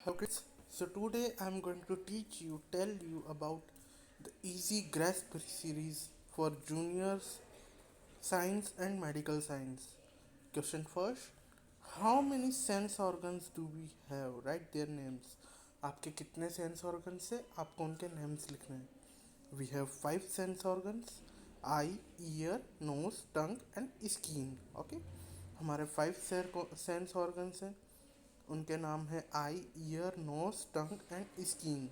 Hello kids. So today I'm going to tell you about the Easy Grasp series for juniors science and medical science. Question first. How many sense organs do we have? Write their names. आपके कितने sense organs है आपको उनके names लिखने हैं. We have 5 sense organs: eye, ear, nose, tongue and skin. Okay. हमारे 5 sense organs हैं. उनके नाम है eye, ear, nose, tongue and skin.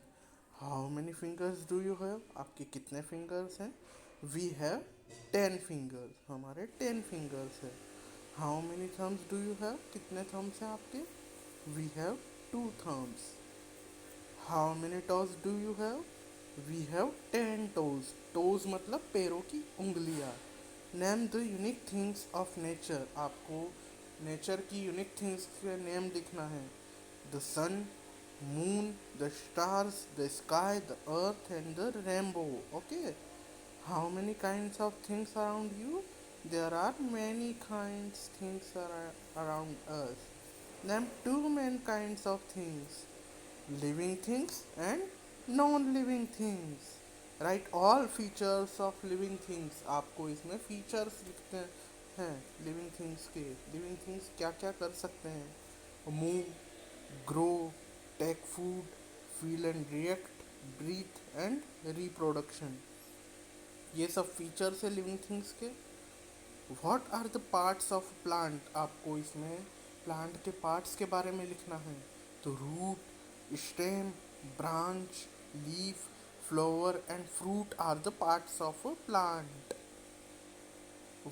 How many fingers do you have? आपके कितने फिंगर्स हैं? We have 10 fingers. हमारे 10 फिंगर्स है. How many thumbs do you have? कितने थम्स हैं आपके? We have 2 thumbs. How many toes do you have? We have 10 toes. Toes मतलब पैरों की उंगलियां. Name the unique things of nature. आपको नेचर की यूनिक थिंग्स के नेम लिखना है. The sun, moon, the stars, the sky, the earth and the rainbow. Okay. How many kinds of things around you? There are many kinds things around us. Name two main kinds of things: living things and non-living things. Right all features of living things. आपको इसमें features लिखते हैं living things के. Living things क्या क्या कर सकते हैं? Move, grow, take food, feel and react, breathe and reproduction. ये सब फीचर्स है लिविंग थिंग्स के. What are the parts of plant? आपको इसमें प्लांट के पार्ट्स के बारे में लिखना है. तो root, stem, branch, leaf, flower and fruit are the parts of a plant.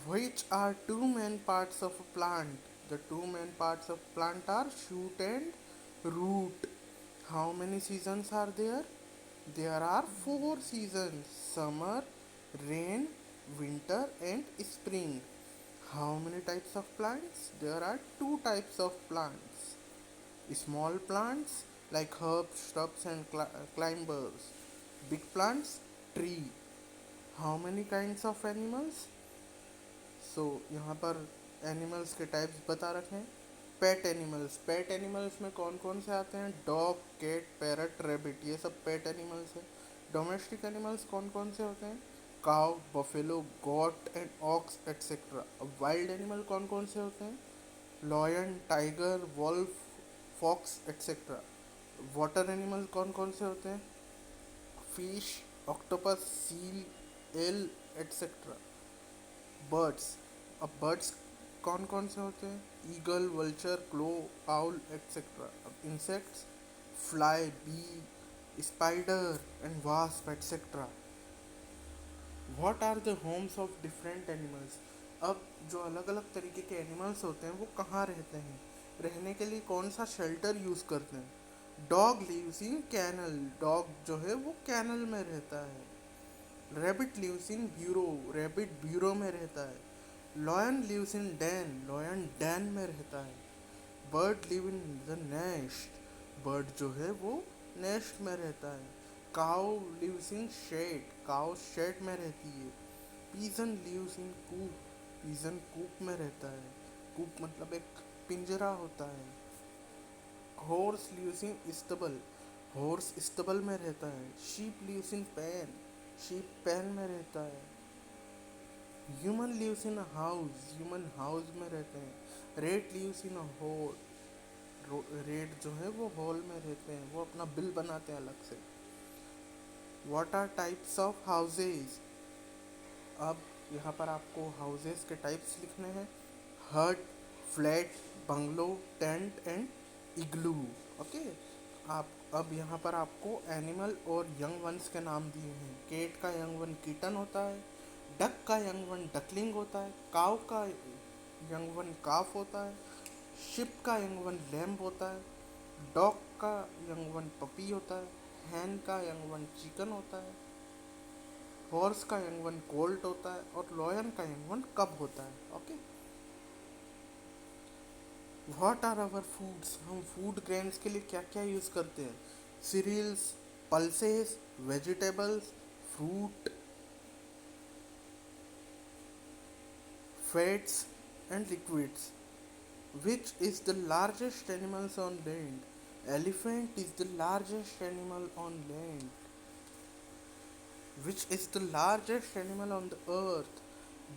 Which are two main parts of a plant? The two main parts of plant are shoot and root. How many seasons are there? There are 4 seasons: summer, rain, winter and spring. How many types of plants? There are 2 types of plants: small plants like herbs, shrubs and climbers. Big plants, tree. How many kinds of animals? So यहाँ पर animals के types बता रखे हैं. Pet animals. Pet animals में कौन कौन से आते हैं? Dog, cat, parrot, rabbit. ये सब पेट एनिमल्स हैं. डोमेस्टिक एनिमल्स कौन कौन से होते हैं? Cow, buffalo, goat and ox etcetera. Wild animal कौन कौन से होते हैं? Lion, tiger, wolf, fox etcetera. Water animal कौन कौन से होते हैं? Fish, octopus, seal, eel etcetera. Birds. अब बर्ड्स कौन कौन से होते हैं? Eagle, vulture, crow, owl etcetera. अब insects: fly, bee, spider and wasp etcetera. What are the homes of different animals? अब जो अलग अलग तरीके के एनिमल्स होते हैं वो कहाँ रहते हैं? रहने के लिए कौन सा शेल्टर यूज़ करते हैं? Dog lives in kennel. Dog जो है वो कैनल में रहता है. Rabbit lives in burrow. Rabbit burrow में रहता है. Lion lives in den. Lion den में रहता है. Bird live in the nest. Bird जो है वो नेस्ट में रहता है. Cow lives in shed. Cow shed में रहती है. Pigeon lives in coop. Pigeon coop में रहता है. कूप मतलब एक पिंजरा होता है. Horse lives in stable. Horse stable में रहता है. Sheep lives in pen. Sheep pen में रहता है. Human lives in house. Human house में रहते हैं. Rat lives in hole. Rat जो है वो हॉल में रहते हैं. वो अपना बिल बनाते हैं अलग से. What are types of houses? अब यहाँ पर आपको हाउसेज के टाइप्स लिखने हैं. हट, flat, bungalow, tent and igloo. Okay. आप अब यहाँ पर आपको एनिमल और यंग वंस के नाम दिए हैं. केट का यंग वन किटन होता है. डक का यंग वन डकलिंग होता है. काव का यंग वन काफ होता है. शिप का यंग वन लैम्ब होता है. डॉग का यंग वन पपी होता है. हैन का यंग वन चिकन होता है. हॉर्स का यंग वन कोल्ट होता है. और लॉयन का यंग वन कब होता है. Okay. What are our foods? हम फूड ग्रेन्स के लिए क्या क्या यूज़ करते हैं? Cereals, pulses, vegetables, fruit, fats and liquids. Which is the largest animals on land? Elephant is the largest animal on land. Which is the largest animal on the earth?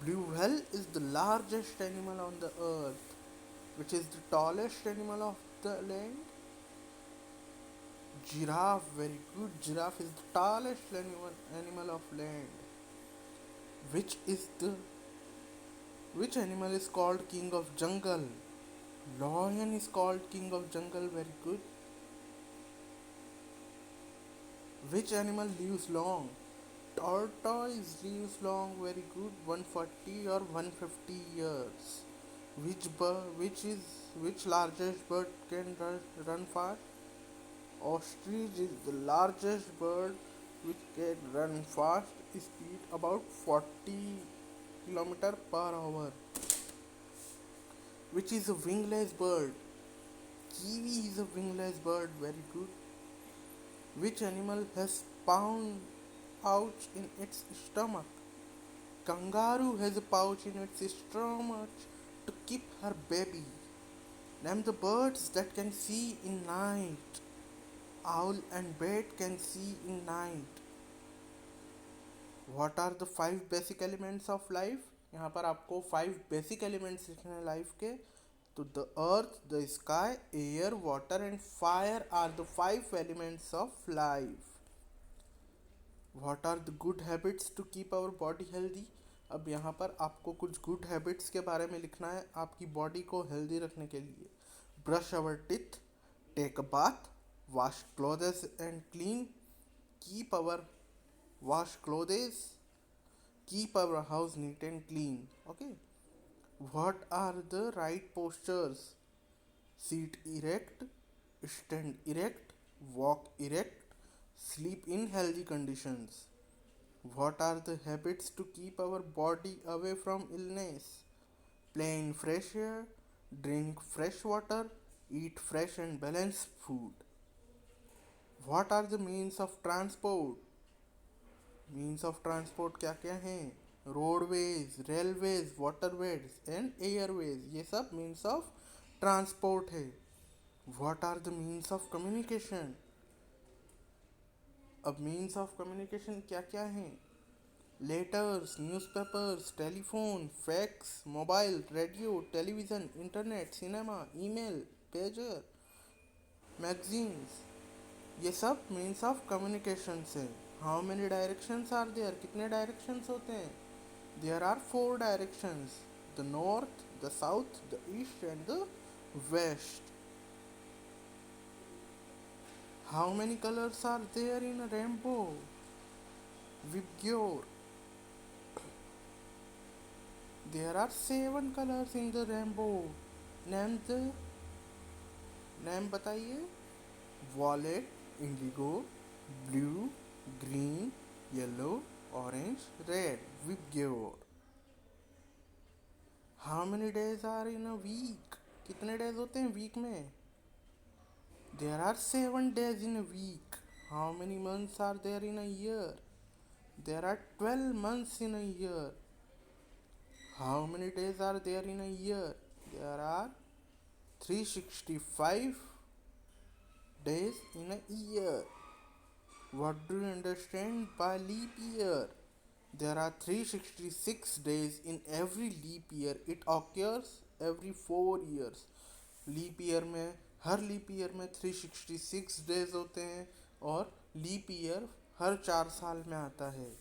Blue whale is the largest animal on the earth. Which is the tallest animal of the land? Giraffe, very good. Giraffe is the tallest animal of land. Which is the which animal is called king of jungle? Lion is called king of jungle, very good. Which animal lives long? Tortoise lives long, very good, 140 or 150 years. Which largest bird can run fast? Ostrich is the largest bird which can run fast, speed about 40 km per hour. Which is a wingless bird? Kiwi is a wingless bird, very good. Which animal has pouch in its stomach? Kangaroo has a pouch in its stomach to keep her baby. Name the birds that can see in night. Owl and bat can see in night. What are the 5 basic elements of life? यहाँ पर आपको 5 basic elements लिखने हैं life के. तो the earth, the sky, air, water and fire are the 5 elements of life. What are the good habits to keep our body healthy? अब यहाँ पर आपको कुछ गुड हैबिट्स के बारे में लिखना है आपकी बॉडी को हेल्दी रखने के लिए. Brush our teeth, take a bath, wash clothes and clean, keep our wash clothes, keep our house neat and clean. Okay. What are the right postures? Sit erect, stand erect, walk erect, sleep in healthy conditions. What are the habits to keep our body away from illness? Play in fresh air, drink fresh water, eat fresh and balanced food. What are the means of transport? Means of transport क्या क्या हैं? Roadways, railways, waterways and airways, ये सब means of transport है. What are the means of communication? अब means of communication क्या क्या हैं? Letters, newspapers, telephone, fax, mobile, radio, television, internet, cinema, email, pager, magazines, ये सब मीन्स ऑफ कम्युनिकेशन है. How many directions are there? कितने directions होते हैं? There are 4 directions, the north, the south, the east and the west. How many colours are there in a rainbow? VIBGYOR. There are 7 colours in the rainbow. Name the name बताइए. Violet, indigo, blue, green, yellow, orange, red. VIBGYOR. How many days are in a week? कितने days होते हैं week में? There are 7 days in a week. How many months are there in a year? There are 12 months in a year. How many days are there in a year? There are 365 days in a year. What do you understand by leap year? There are 366 days in every leap year. It occurs every 4 years. Leap year में हर leap year में 366 days होते हैं और leap year हर 4 साल में आता है.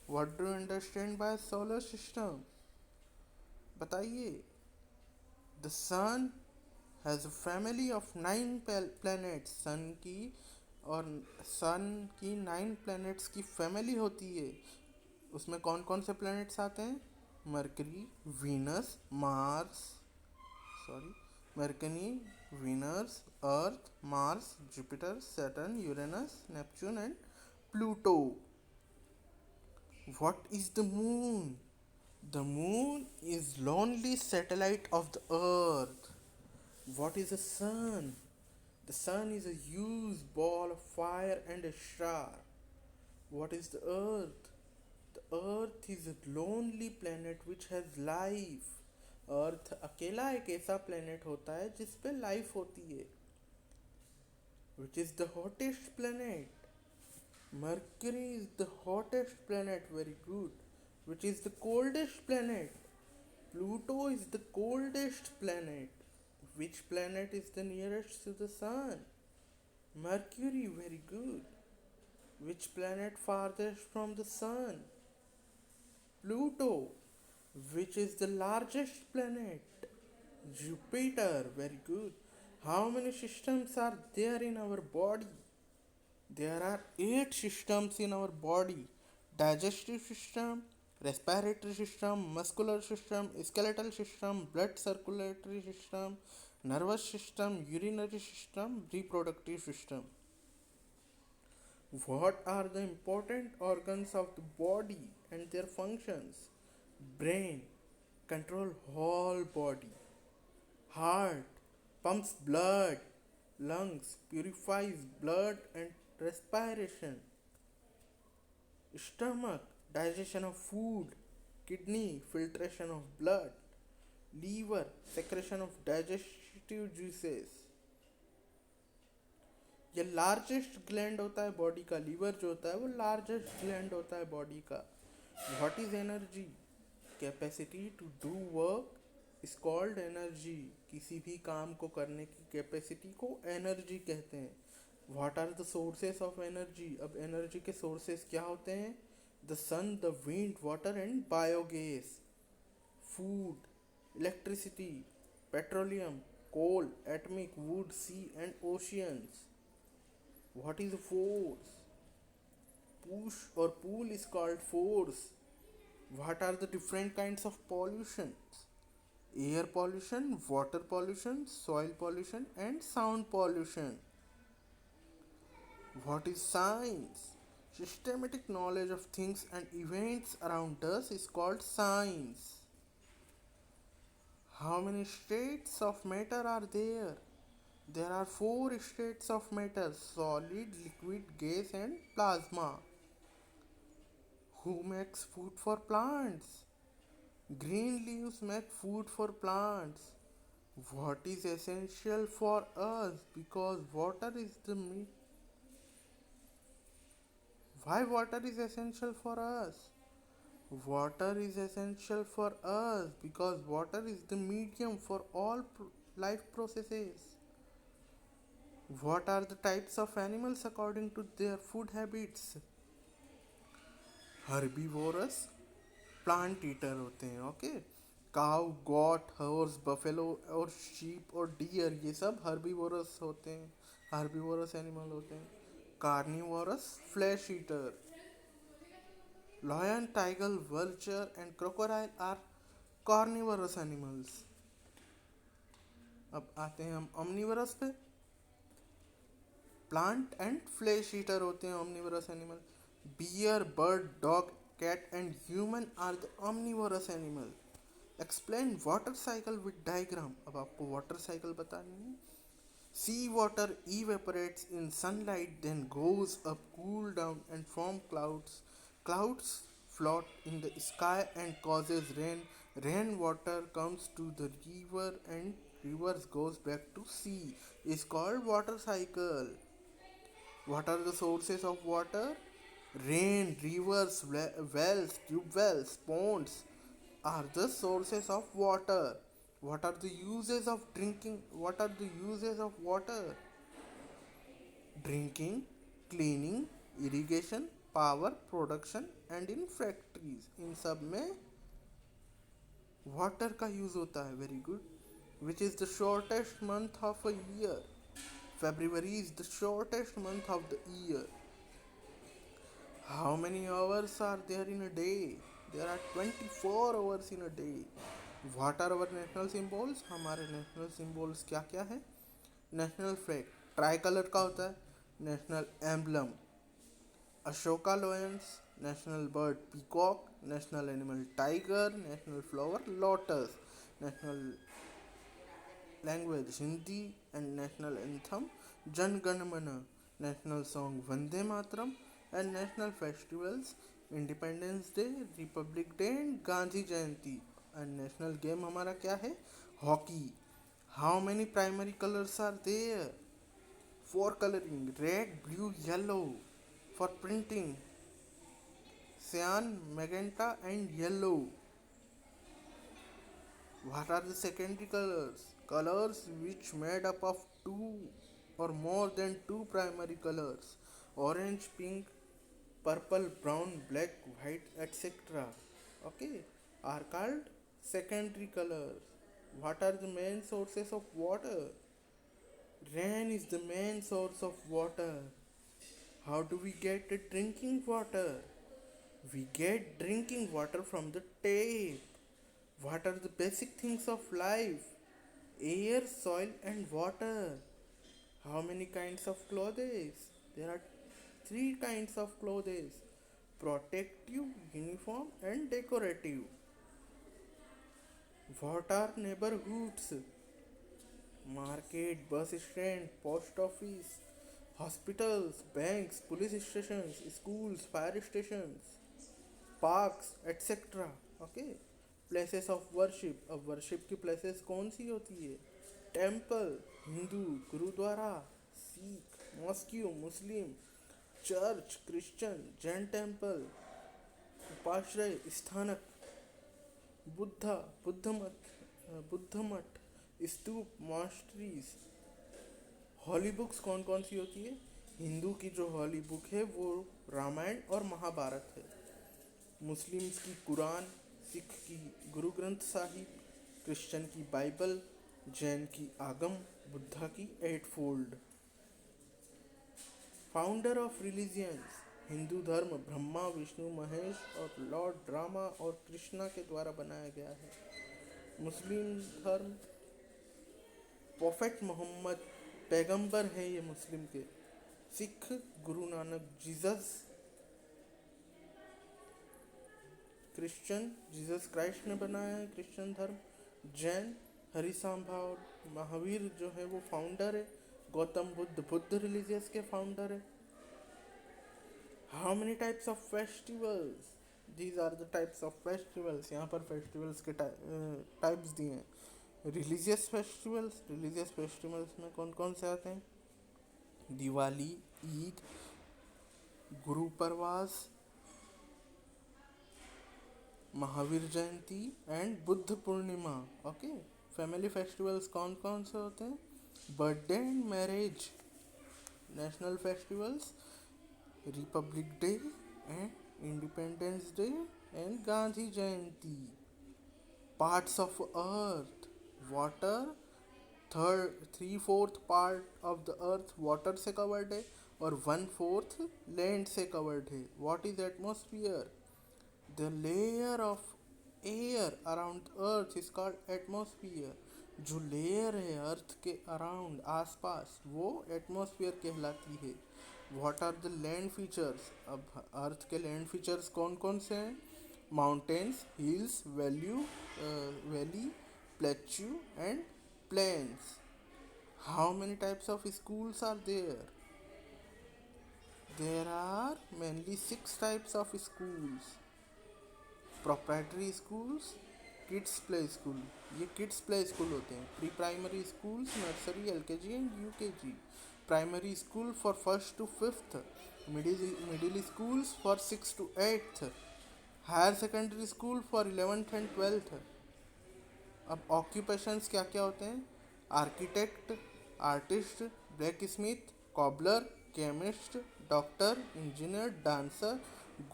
What do you understand by solar system? बताइए. The sun has a family of 9 planets. Sun की 9 planets की फैमिली होती है. उसमें कौन कौन से प्लैनेट्स आते हैं? Mercury, Venus, Mars, sorry, mercury, Venus, earth, Mars, Jupiter, Saturn, Uranus, Neptune and Pluto. What is the moon? The moon is lonely satellite of the earth. What is the sun? The sun is a huge ball of fire and a star. What is the earth? The earth is a lonely planet which has life. अर्थ अकेला एक ऐसा planet होता है जिस पे life होती है. Which is the hottest planet? Mercury is the hottest planet, very good. Which is the coldest planet? Pluto is the coldest planet. Which planet is the nearest to the Sun? Mercury, very good. Which planet farthest from the Sun? Pluto. Which is the largest planet? Jupiter, very good. How many systems are there in our body? There are 8 systems in our body: digestive system, respiratory system, muscular system, skeletal system, blood circulatory system, nervous system, urinary system, reproductive system. What are the important organs of the body and their functions? Brain, control whole body. Heart, pumps blood. Lungs, purifies blood and respiration. Stomach, digestion of food. Kidney, filtration of blood. Liver, secretion of digestive juices. ये largest gland होता है body का, liver जो होता है वो largest gland होता है बॉडी का. What is energy? Capacity to do work is called energy. किसी भी काम को करने की कैपेसिटी को एनर्जी कहते हैं. What are the sources of energy? अब एनर्जी के सोर्सेस क्या होते हैं? The sun, the wind, water and biogas. Food, electricity, petroleum, coal, atomic, wood, sea and oceans. What is a force? Push or pull is called force. What are the different kinds of pollutions? Air pollution, water pollution, soil pollution and sound pollution. What is science? Systematic knowledge of things and events around us is called science. How many states of matter are there? There are 4 states of matter: solid, liquid, gas and plasma. Who makes food for plants? Green leaves make food for plants. What is essential for us? Because water is the meat. Why water is essential for us? Water is essential for us because water is the medium for all life processes. What are the types of animals according to their food habits? Herbivorous, plant eater होते हैं. Okay, cow, got, horse, buffalo और sheep और dear, ये सब herbivorous होते हैं, herbivorous animal होते हैं. Carnivorous, flesh eater. Lion, tiger, vulture and crocodile are carnivorous animals. अब आते हैं हम omnivorous पे. प्लांट एंड फ्लैश ईटर होते हैं omnivorous animal. Bear, bird, dog, cat and human are the omnivorous animal. Explain water cycle with diagram. अब आपको water cycle बतानी है. Sea water evaporates in sunlight, then goes up, cool down, and form clouds. Clouds float in the sky and causes rain. Rainwater comes to the river and rivers goes back to sea. Is called water cycle. What are the sources of water? Rain, rivers, wells, tube wells, ponds are the sources of water. What are the uses of drinking? What are the uses of water? Drinking, cleaning, irrigation, power production and in factories. इन सब में water का use होता है. Very good. Which is the shortest month of a year? February is the shortest month of the year. How many hours are there in a day? There are 24 hours in a day. What are our national symbols? हमारे national symbols क्या क्या है? National flag try colour का होता है. National emblem Ashoka लोयंस. National bird peacock. National animal tiger. National flower lotus. National language Hindi and national anthem Jan Gan Mana. National song Vande Mataram and national festivals Independence Day, Republic Day and Gandhi Jayanti. And national game हमारा क्या है? Hockey. How many primary colors are there? For coloring, red, blue, yellow. For printing, cyan, magenta, and yellow. What are the secondary colors? Colors which made up of two or more than two primary colors. Orange, pink, purple, brown, black, white, etc. Okay, are called secondary colors. What are the main sources of water? Rain is the main source of water. How do we get the drinking water? We get drinking water from the tap. What are the basic things of life? Air, soil, and water. How many kinds of clothes? There are three kinds of clothes: protective, uniform, and decorative. What are neighborhoods? Market, bus stand, post office, hospitals, banks, police stations, schools, fire stations, parks, etc. Okay. Places of worship. अब worship की places कौन सी होती है? Temple, Hindu, gurdwara, Sikh, mosque, मुस्लिम, church, Christian, Jain temple, उपाश्रय, स्थानक, बुद्धा, बुद्ध मठ, स्तूप, मॉस्ट्रीज। हॉली books कौन कौन सी होती है? हिंदू की जो हॉली बुक है वो रामायण और महाभारत है। मुस्लिम्स की कुरान, सिख की गुरु ग्रंथ साहिब, क्रिश्चियन की बाइबल, जैन की आगम, बुद्धा की eight fold. Founder of religions. Hindu धर्म ब्रह्मा, विष्णु, महेश और लॉर्ड रामा और कृष्णा के द्वारा बनाया गया है। मुस्लिम धर्म प्रोफेट मोहम्मद पैगंबर है ये मुस्लिम के। Sikh Guru Nanak Jesus. Christian Jesus Christ ने बनाया है क्रिश्चियन धर्म। जैन हरिसांभा और महावीर जो है वो फाउंडर है। गौतम बुद्ध रिलीजियस के फाउंडर है। How many types of festivals? These are the types of festivals. यहाँ पर फेस्टिवल्स के टाइप्स दिए हैं। रिलीजियस फेस्टिवल्स में कौन कौन से आते हैं? Diwali, Eid, Guru Parv, Mahavir Jayanti and Buddha Purnima. Okay. Family festivals कौन कौन से होते हैं? Birthday and marriage. National festivals Republic Day and Independence Day and Gandhi Jayanti. Parts of earth. Water, 3/4 part of the earth water से कवर्ड है और 1/4 लैंड से कवर्ड है। What is atmosphere? The layer of air around earth is called atmosphere. जो layer है earth के around आसपास वो एटमॉस्फेयर कहलाती है। What are the land features? अब अर्थ के लैंड फीचर्स कौन कौन से हैं? Mountains, hills, valley, plateau and plains. How many types of schools are there? There are mainly 6 types of schools. Proprietary schools, kids play school. ये kids play school होते हैं। Pre primary schools, nursery, LKG and UKG। Primary school for 1st to 5th। Middle schools for 6th to 8th। Higher secondary school for 11th and 12th। अब occupations क्या क्या होते हैं? Architect, artist, blacksmith, cobbler, chemist, doctor, engineer, dancer,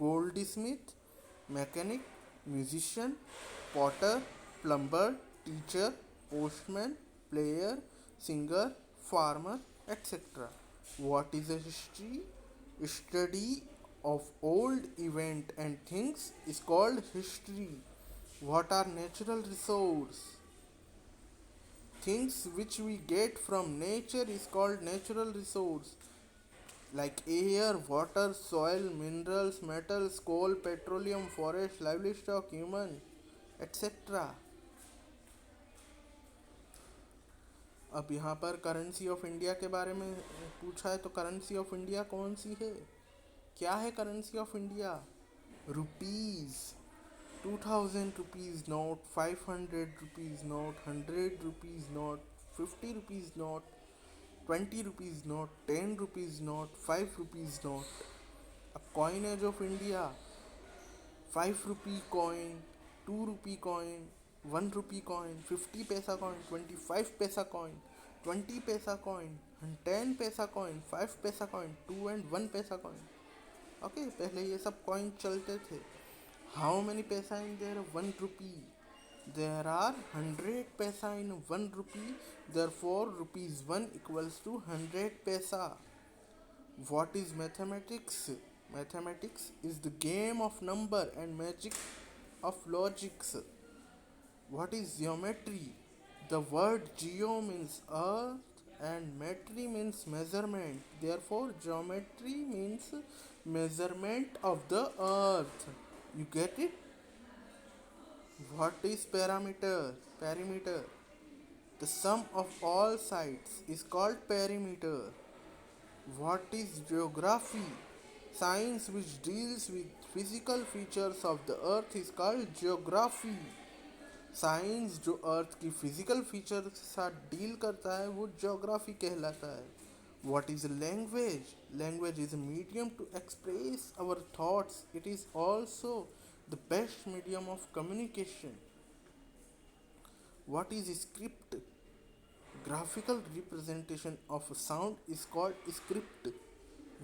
goldsmith, mechanic, musician, potter, plumber, teacher, postman, player, singer, farmer, etc. What is a history? Study of old event and things is called history. What are natural resources? Things which we get from nature is called natural resource, like air, water, soil, minerals, metals, coal, petroleum, forest, livestock, human, etc. अब यहाँ पर currency of India के बारे में पूछा है, तो currency of India कौन सी है? क्या है currency of India? Rupees. 2000 rupees note, 500 rupees note, 100 rupees note, 50 rupees note, ₹20 note, ₹10 note, ₹5 note. A coin age of India, ₹5 coin, ₹2 coin, ₹1 coin, 50 paisa coin, 25 paisa coin, 20 paisa coin, and 10 paisa coin, 5 paisa coin, 2 and 1 paisa coin. Okay, पहले ये सब coin चलते थे. How many paisa in there? ₹1. There are 100 paisa in ₹1. Therefore, ₹1 equals to 100 paisa. What is mathematics? Mathematics is the game of number and magic of logics. What is geometry? The word geo means earth and metry means measurement. Therefore, geometry means measurement of the earth. You get it? What is parameter? Perimeter. The sum of all sides is called perimeter. What is geography? Science which deals with physical features of the earth is called geography. Science जो अर्थ की physical feature के साथ deal करता है वो geography कहलाता है. What is language? Language is a medium to express our thoughts. It is also the best medium of communication. What is script? Graphical representation of a sound is called script.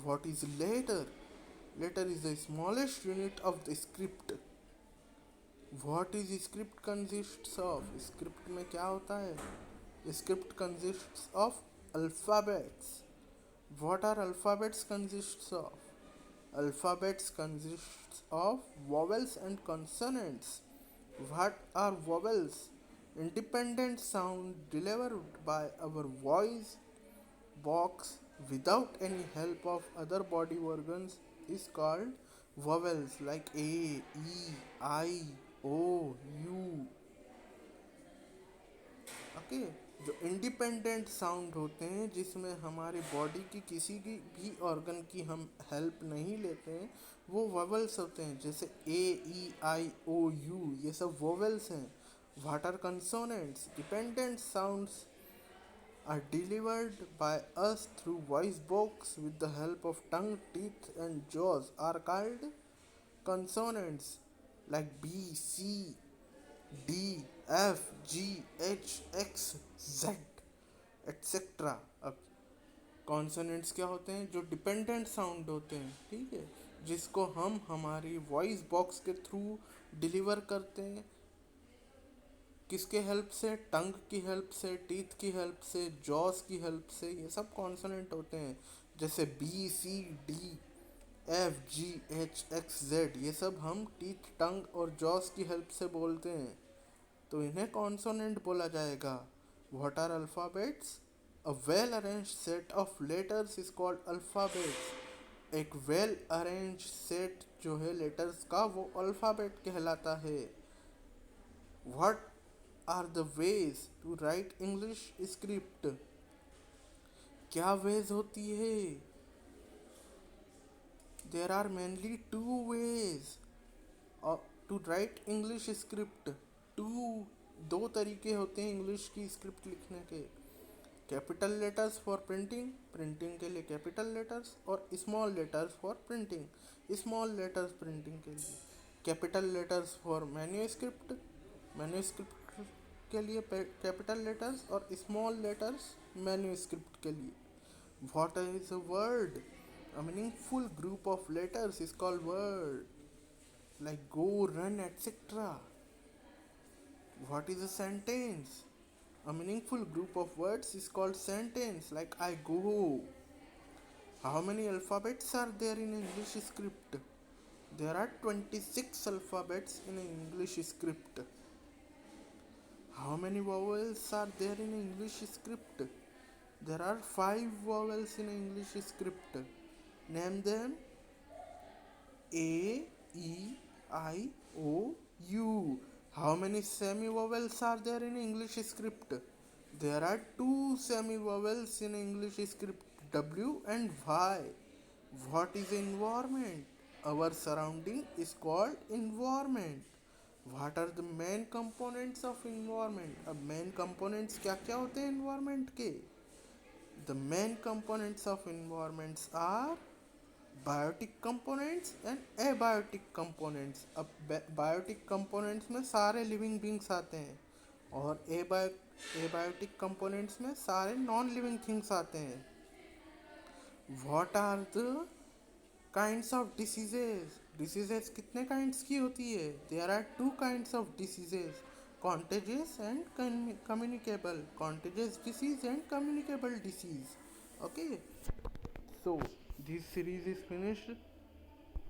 What is letter? Letter is the smallest unit of the script. What is script consists of? Script में क्या होता है? Script consists of alphabets. What are alphabets consists of? Alphabets consists of vowels and consonants. What are vowels? Independent sound delivered by our voice box without any help of other body organs is called vowels, like A, E, I, O, U. Okay. जो independent sound होते हैं जिसमें हमारी body की किसी की भी organ की हम हेल्प नहीं लेते हैं वो वोवेल्स होते हैं. जैसे ए, ई, आई, ओ, यू, ये सब वोवेल्स हैं. What are consonants? Dependent sounds are delivered by us through voice box with the help of tongue, teeth and jaws are called consonants, like B, C, D, F, G, H, X, Z, etc. अब consonants क्या होते हैं? जो dependent sound होते हैं, ठीक है, जिसको हम हमारी वॉइस बॉक्स के थ्रू डिलीवर करते हैं. किसके हेल्प से? टंग की हेल्प से, टीथ की हेल्प से, जॉस की हेल्प से. ये सब कॉन्सोनेंट होते हैं. जैसे बी, सी, डी, एफ, जी, एच, एक्स, जेड, ये सब हम टीथ, टंग और जॉस की हेल्प से बोलते हैं, तो इन्हें कॉन्सोनेंट बोला जाएगा. What are alphabets? A well arrange set of letters is called alphabets. एक वेल अरेंज सेट जो है लेटर्स का वो अल्फ़ाबेट कहलाता है. What are the ways to write English script? क्या ways होती है? There are mainly two ways to write English script. दो तरीके होते हैं इंग्लिश की स्क्रिप्ट लिखने के. Capital letters for printing, printing के लिए कैपिटल लेटर्स, और small letters for printing, small letters printing के लिए. Capital letters for manuscript, manuscript के लिए कैपिटल लेटर्स, और स्मॉल लेटर्स मैन्यूस्क्रिप्ट के लिए. What is a word? A meaningful group of letters is called word, like go, run, etcetera. What is a sentence? A meaningful group of words is called sentence, like I go. How many alphabets are there in English script? There are 26 alphabets in English script. How many vowels are there in English script? There are 5 vowels in English script. Name them. A, E, I, O, U. How many semi-vowels are there in English script? There are 2 semi-vowels in English script, W and Y. What is environment? Our surrounding is called environment. What are the main components of environment? अब main components क्या क्या होते हैं environment के? The main components of environments are biotic components and abiotic components. अब biotic components में सारे living beings आते हैं और एबायोटिक कंपोनेंट्स में सारे नॉन लिविंग थिंग्स आते हैं. What are the kinds of diseases. Diseases कितने काइंड्स की होती है? There are two kinds of diseases, contagious and communicable. Contagious disease and communicable disease. Okay, so this series is finished.